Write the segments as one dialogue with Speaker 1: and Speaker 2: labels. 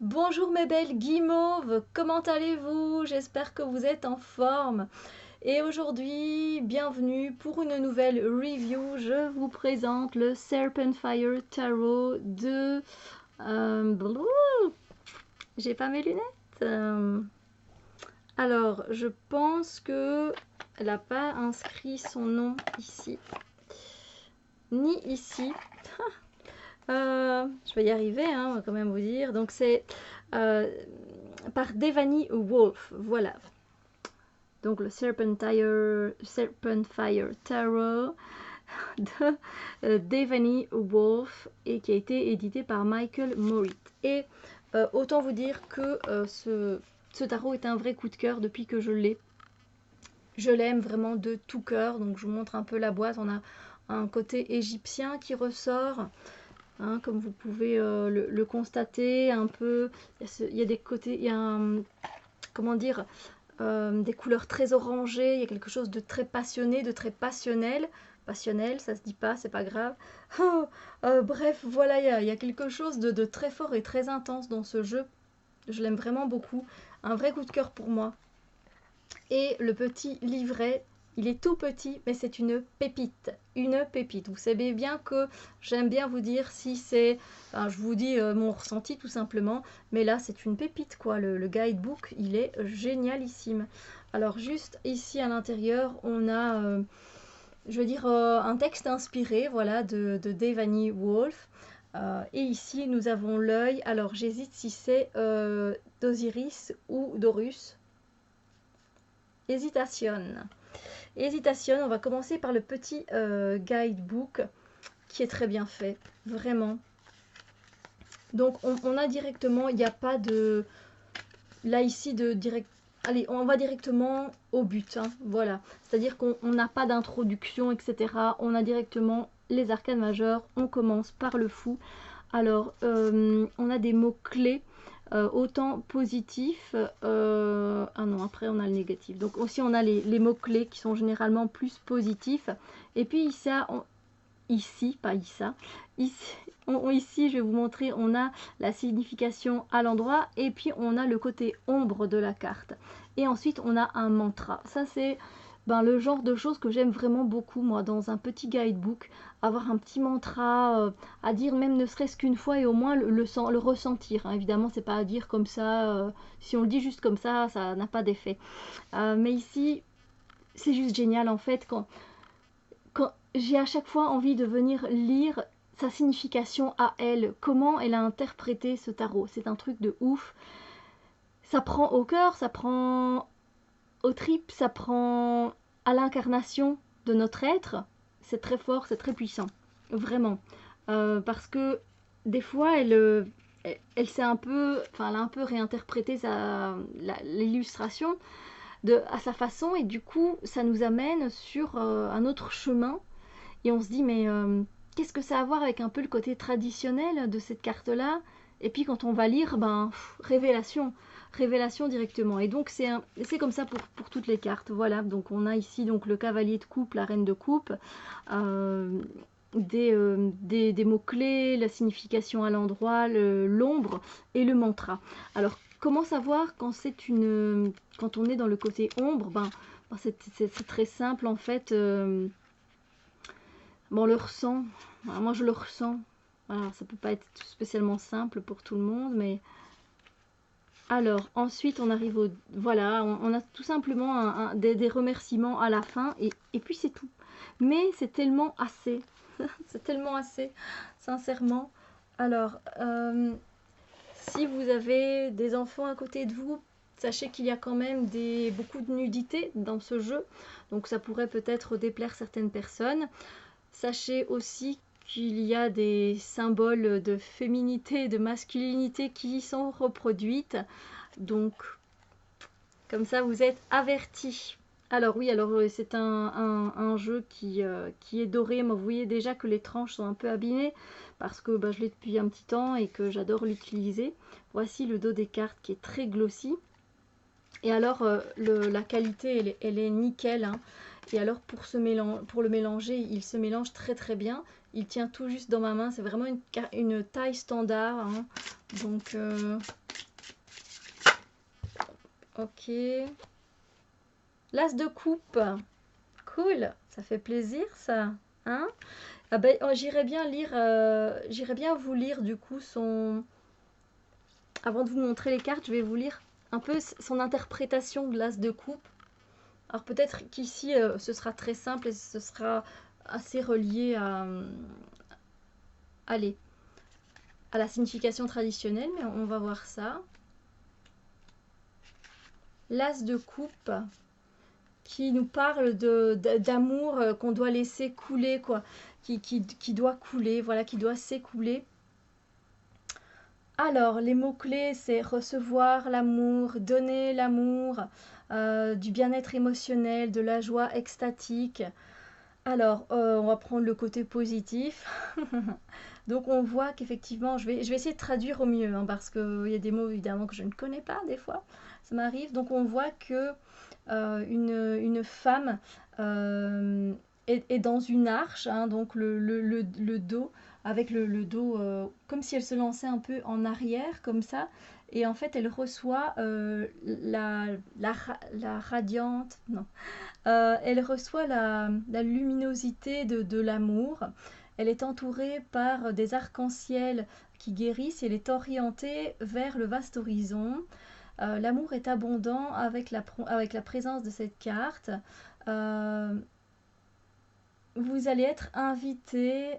Speaker 1: Bonjour mes belles guimauves, comment allez-vous? J'espère que vous êtes en forme. Et aujourd'hui, bienvenue pour une nouvelle review. Je vous présente le Serpent Fire Tarot de... blou, j'ai pas mes lunettes. Alors, je pense que elle n'a pas inscrit son nom ici, ni ici. Je vais y arriver, hein, on va quand même vous dire. Donc c'est par Devani Wolf, voilà. Donc le Serpent Fire Tarot de Devani Wolf et qui a été édité par Michael Morit. Et autant vous dire que ce tarot est un vrai coup de cœur depuis que je l'ai. Je l'aime vraiment de tout cœur. Donc je vous montre un peu la boîte. On a un côté égyptien qui ressort. Hein, comme vous pouvez le constater un peu, il y a des côtés, il y a comment dire, des couleurs très orangées, il y a quelque chose de très passionné, de très passionnel, ça se dit pas, c'est pas grave. Oh, bref, voilà, il y a quelque chose de très fort et très intense dans ce jeu, je l'aime vraiment beaucoup, un vrai coup de cœur pour moi. Et le petit livret, il est tout petit, mais c'est une pépite. Une pépite. Vous savez bien que j'aime bien vous dire si c'est... Enfin, je vous dis mon ressenti tout simplement. Mais là, c'est une pépite, quoi. Le guidebook, il est génialissime. Alors, juste ici à l'intérieur, on a... je veux dire, un texte inspiré, voilà, de Devani Wolf. Et ici, nous avons l'œil. Alors, j'hésite si c'est d'Osiris ou d'Horus. Hésitation. Hésitation, on va commencer par le petit guidebook qui est très bien fait, vraiment. Donc on a directement, il n'y a pas de... Là ici, de direct... Allez, on va directement au but, hein, voilà. C'est-à-dire qu'on n'a pas d'introduction, etc. On a directement les arcanes majeures, on commence par le fou. Alors, on a des mots-clés. Autant positif, ah non, après on a le négatif. Donc aussi on a les mots-clés qui sont généralement plus positifs. Et puis ici, pas Issa, ici je vais vous montrer, on a la signification à l'endroit et puis on a le côté ombre de la carte. Et ensuite on a un mantra. Ça c'est le genre de choses que j'aime vraiment beaucoup moi dans un petit guidebook, avoir un petit mantra à dire même ne serait-ce qu'une fois et au moins le ressentir, hein. Évidemment c'est pas à dire comme ça, si on le dit juste comme ça n'a pas d'effet, mais ici c'est juste génial en fait quand j'ai à chaque fois envie de venir lire sa signification à elle, comment elle a interprété ce tarot. C'est un truc de ouf, ça prend au cœur, ça prend aux tripes, ça prend à l'incarnation de notre être. C'est très fort, c'est très puissant, vraiment. Parce que des fois, elle s'est un peu, enfin, elle a un peu réinterprété l'illustration à sa façon, et du coup, ça nous amène sur un autre chemin, et on se dit, mais qu'est-ce que ça a à voir avec un peu le côté traditionnel de cette carte-là? Et puis quand on va lire, révélation, révélation directement. Et donc c'est comme ça pour toutes les cartes. Voilà, donc on a ici donc le cavalier de coupe, la reine de coupe, des mots-clés, la signification à l'endroit, l'ombre et le mantra. Alors comment savoir quand quand on est dans le côté ombre? C'est très simple en fait. Bon, on le ressent. Voilà, moi, je le ressens. Voilà, ça peut pas être spécialement simple pour tout le monde, mais... Alors, ensuite, on arrive au... Voilà, on a tout simplement des remerciements à la fin, et puis c'est tout. Mais c'est tellement assez. C'est tellement assez, sincèrement. Alors, si vous avez des enfants à côté de vous, sachez qu'il y a quand même beaucoup de nudité dans ce jeu. Donc, ça pourrait peut-être déplaire certaines personnes. Sachez aussi qu'il y a des symboles de féminité et de masculinité qui sont reproduites. Donc, comme ça, vous êtes avertis. Alors oui, alors c'est un jeu qui est doré. Moi, vous voyez déjà que les tranches sont un peu abîmées parce que je l'ai depuis un petit temps et que j'adore l'utiliser. Voici le dos des cartes qui est très glossy. Et alors, la qualité, elle est nickel, hein. Et alors, pour le mélanger, il se mélange très très bien. Il tient tout juste dans ma main. C'est vraiment une taille standard, hein. Donc, Ok. L'as de coupe. Cool. Ça fait plaisir, ça. Hein? Ah ben, oh, j'irais bien lire... j'irais bien vous lire, du coup, son... Avant de vous montrer les cartes, je vais vous lire un peu son interprétation de l'as de coupe. Alors peut-être qu'ici, ce sera très simple et ce sera assez relié à... allez, à la signification traditionnelle, mais on va voir ça. L'as de coupe qui nous parle d'amour qu'on doit laisser couler, quoi, qui doit couler, voilà, qui doit s'écouler. Alors, les mots-clés, c'est recevoir l'amour, donner l'amour, du bien-être émotionnel, de la joie extatique. Alors, on va prendre le côté positif. Donc, on voit qu'effectivement, je vais essayer de traduire au mieux, hein, parce qu'il y a des mots, évidemment, que je ne connais pas, des fois. Ça m'arrive. Donc, on voit que une femme est dans une arche, hein, donc le dos, avec le dos comme si elle se lançait un peu en arrière, comme ça. Et en fait, elle reçoit la radiante, non, elle reçoit la luminosité de l'amour. Elle est entourée par des arcs-en-ciel qui guérissent et elle est orientée vers le vaste horizon. L'amour est abondant avec la présence de cette carte. Euh, vous allez être invité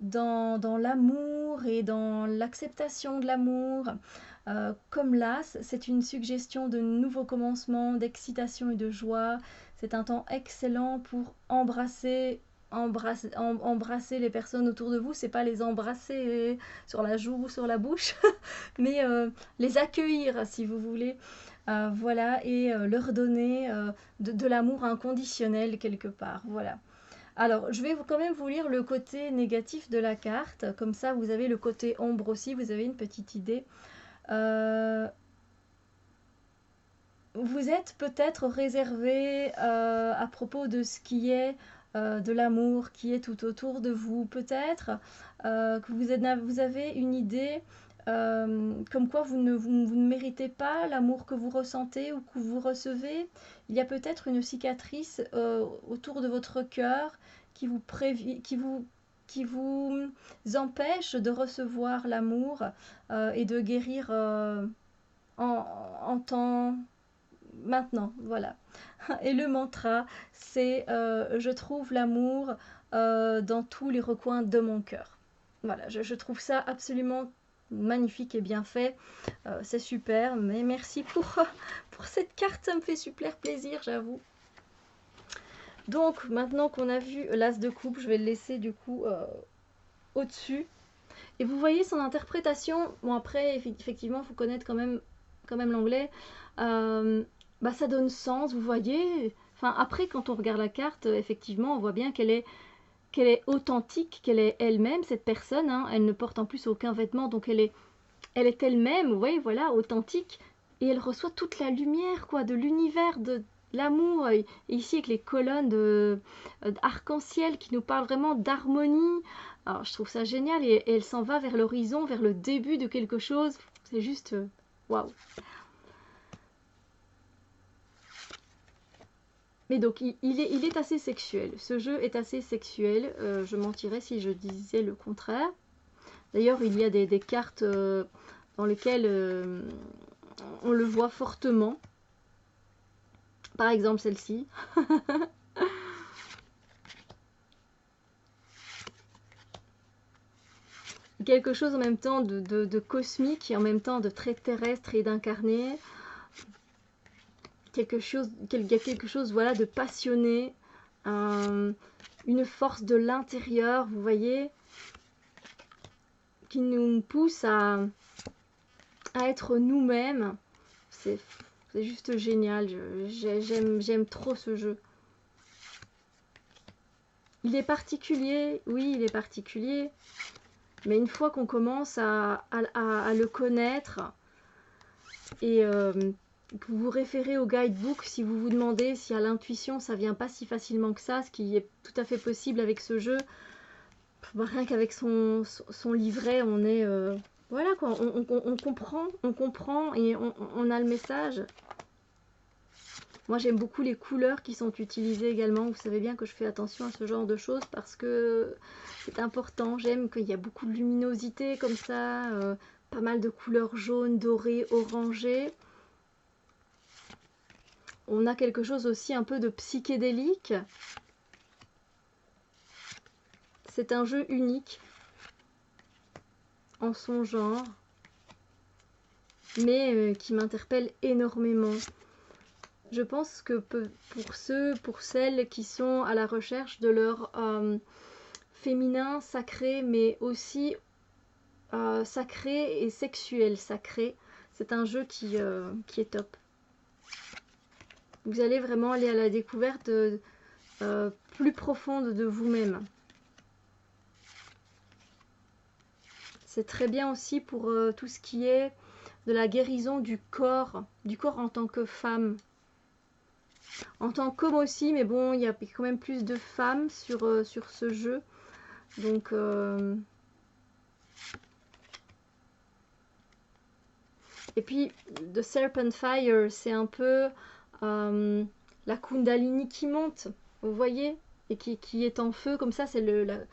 Speaker 1: dans l'amour et dans l'acceptation de l'amour. Comme l'as, c'est une suggestion de nouveaux commencements, d'excitation et de joie. C'est un temps excellent pour embrasser les personnes autour de vous. C'est pas les embrasser sur la joue ou sur la bouche, mais les accueillir si vous voulez. Voilà, et leur donner de l'amour inconditionnel quelque part. Voilà. Alors, je vais quand même vous lire le côté négatif de la carte. Comme ça, vous avez le côté ombre aussi. Vous avez une petite idée. Vous êtes peut-être réservé à propos de ce qui est de l'amour qui est tout autour de vous. Peut-être que vous avez une idée comme quoi vous ne méritez pas l'amour que vous ressentez ou que vous recevez. Il y a peut-être une cicatrice autour de votre cœur qui qui vous empêche de recevoir l'amour et de guérir en temps maintenant. Voilà. Et le mantra, c'est je trouve l'amour dans tous les recoins de mon cœur. Voilà, je trouve ça absolument magnifique et bien fait. C'est super, mais merci pour cette carte, ça me fait super plaisir, j'avoue. Donc, maintenant qu'on a vu l'as de coupe, je vais le laisser du coup au-dessus. Et vous voyez son interprétation. Bon, après, effectivement, il faut connaître quand même l'anglais. Bah, ça donne sens, vous voyez. Enfin, après, quand on regarde la carte, effectivement, on voit bien qu'elle est authentique, qu'elle est elle-même, cette personne. Hein. Elle ne porte en plus aucun vêtement, donc elle est elle-même, vous voyez, voilà, authentique. Et elle reçoit toute la lumière, quoi, de l'univers, de l'amour. Et ici, avec les colonnes d'arc-en-ciel qui nous parlent vraiment d'harmonie. Alors, je trouve ça génial. Et elle s'en va vers l'horizon, vers le début de quelque chose. C'est juste waouh. Mais donc, il est assez sexuel. Ce jeu est assez sexuel. Je mentirais si je disais le contraire. D'ailleurs, il y a des cartes dans lesquelles on le voit fortement. Par exemple, celle-ci. Quelque chose en même temps de cosmique et en même temps de très terrestre et d'incarné. Il y a quelque chose voilà, de passionné. Une force de l'intérieur, vous voyez, qui nous pousse à être nous-mêmes. C'est juste génial. J'aime trop ce jeu. Il est particulier, oui, il est particulier. Mais une fois qu'on commence à le connaître et que vous vous référez au guidebook, si vous vous demandez si à l'intuition ça vient pas si facilement que ça, ce qui est tout à fait possible avec ce jeu, rien qu'avec son livret, on est Voilà quoi, on comprend et on a le message. Moi j'aime beaucoup les couleurs qui sont utilisées également. Vous savez bien que je fais attention à ce genre de choses parce que c'est important. J'aime qu'il y a beaucoup de luminosité comme ça, pas mal de couleurs jaunes, dorées, orangées. On a quelque chose aussi un peu de psychédélique. C'est un jeu unique en son genre, mais qui m'interpelle énormément. Je pense que pour ceux, pour celles qui sont à la recherche de leur féminin sacré, mais aussi sacré et sexuel sacré, c'est un jeu qui est top. Vous allez vraiment aller à la découverte plus profonde de vous-même. C'est très bien aussi pour tout ce qui est de la guérison du corps en tant que femme. En tant qu'homme aussi, mais bon, il y a quand même plus de femmes sur ce jeu. Donc, et puis, The Serpent Fire, c'est un peu la Kundalini qui monte, vous voyez, et qui est en feu, comme ça, c'est le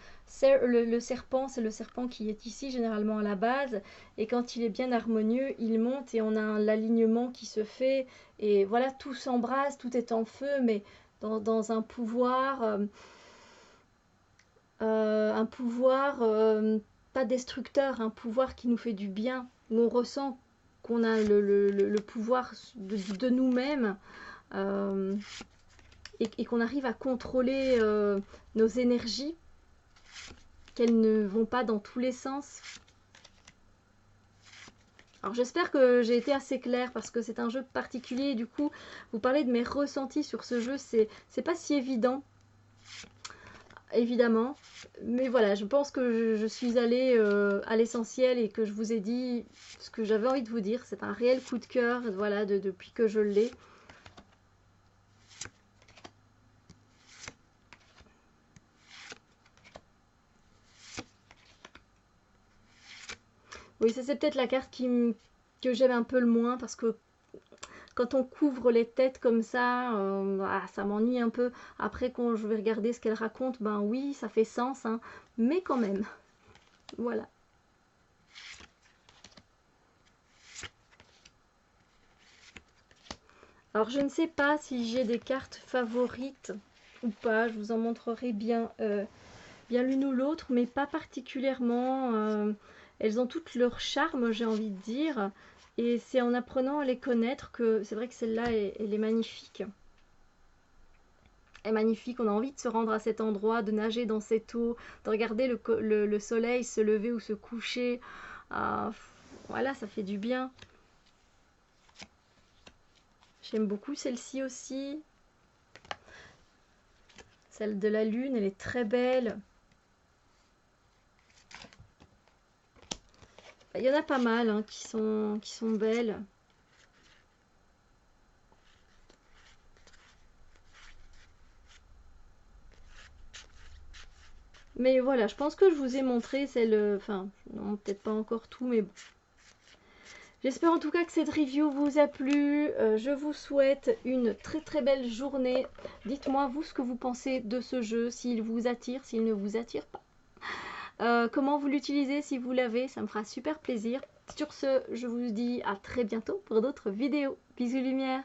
Speaker 1: serpent, c'est le serpent qui est ici, généralement à la base, et quand il est bien harmonieux, il monte, et on a l'alignement qui se fait, et voilà, tout s'embrase, tout est en feu, mais dans un pouvoir, pas destructeur, un pouvoir qui nous fait du bien, où on ressent qu'on a le pouvoir de nous-mêmes, et qu'on arrive à contrôler nos énergies, qu'elles ne vont pas dans tous les sens. Alors j'espère que j'ai été assez claire parce que c'est un jeu particulier et du coup vous parlez de mes ressentis sur ce jeu, c'est pas si évident, évidemment, mais voilà, je pense que je suis allée à l'essentiel et que je vous ai dit ce que j'avais envie de vous dire. C'est un réel coup de cœur, voilà, depuis que je l'ai. Oui, ça c'est peut-être la carte que j'aime un peu le moins parce que quand on couvre les têtes comme ça, ça m'ennuie un peu. Après, quand je vais regarder ce qu'elle raconte, ben oui, ça fait sens, hein, mais quand même. Voilà. Alors, je ne sais pas si j'ai des cartes favorites ou pas. Je vous en montrerai bien, bien l'une ou l'autre, mais pas particulièrement. Elles ont toutes leur charme, j'ai envie de dire. Et c'est en apprenant à les connaître que c'est vrai que celle-là, elle est magnifique. Elle est magnifique, on a envie de se rendre à cet endroit, de nager dans cette eau, de regarder le soleil se lever ou se coucher. Voilà, ça fait du bien. J'aime beaucoup celle-ci aussi. Celle de la lune, elle est très belle. Il y en a pas mal hein, qui sont belles. Mais voilà, je pense que je vous ai montré celle... Enfin, non, peut-être pas encore tout, mais bon. J'espère en tout cas que cette review vous a plu. Je vous souhaite une très très belle journée. Dites-moi vous ce que vous pensez de ce jeu, s'il vous attire, s'il ne vous attire pas. Comment vous l'utilisez si vous l'avez, ça me fera super plaisir. Sur ce, je vous dis à très bientôt pour d'autres vidéos. Bisous lumière.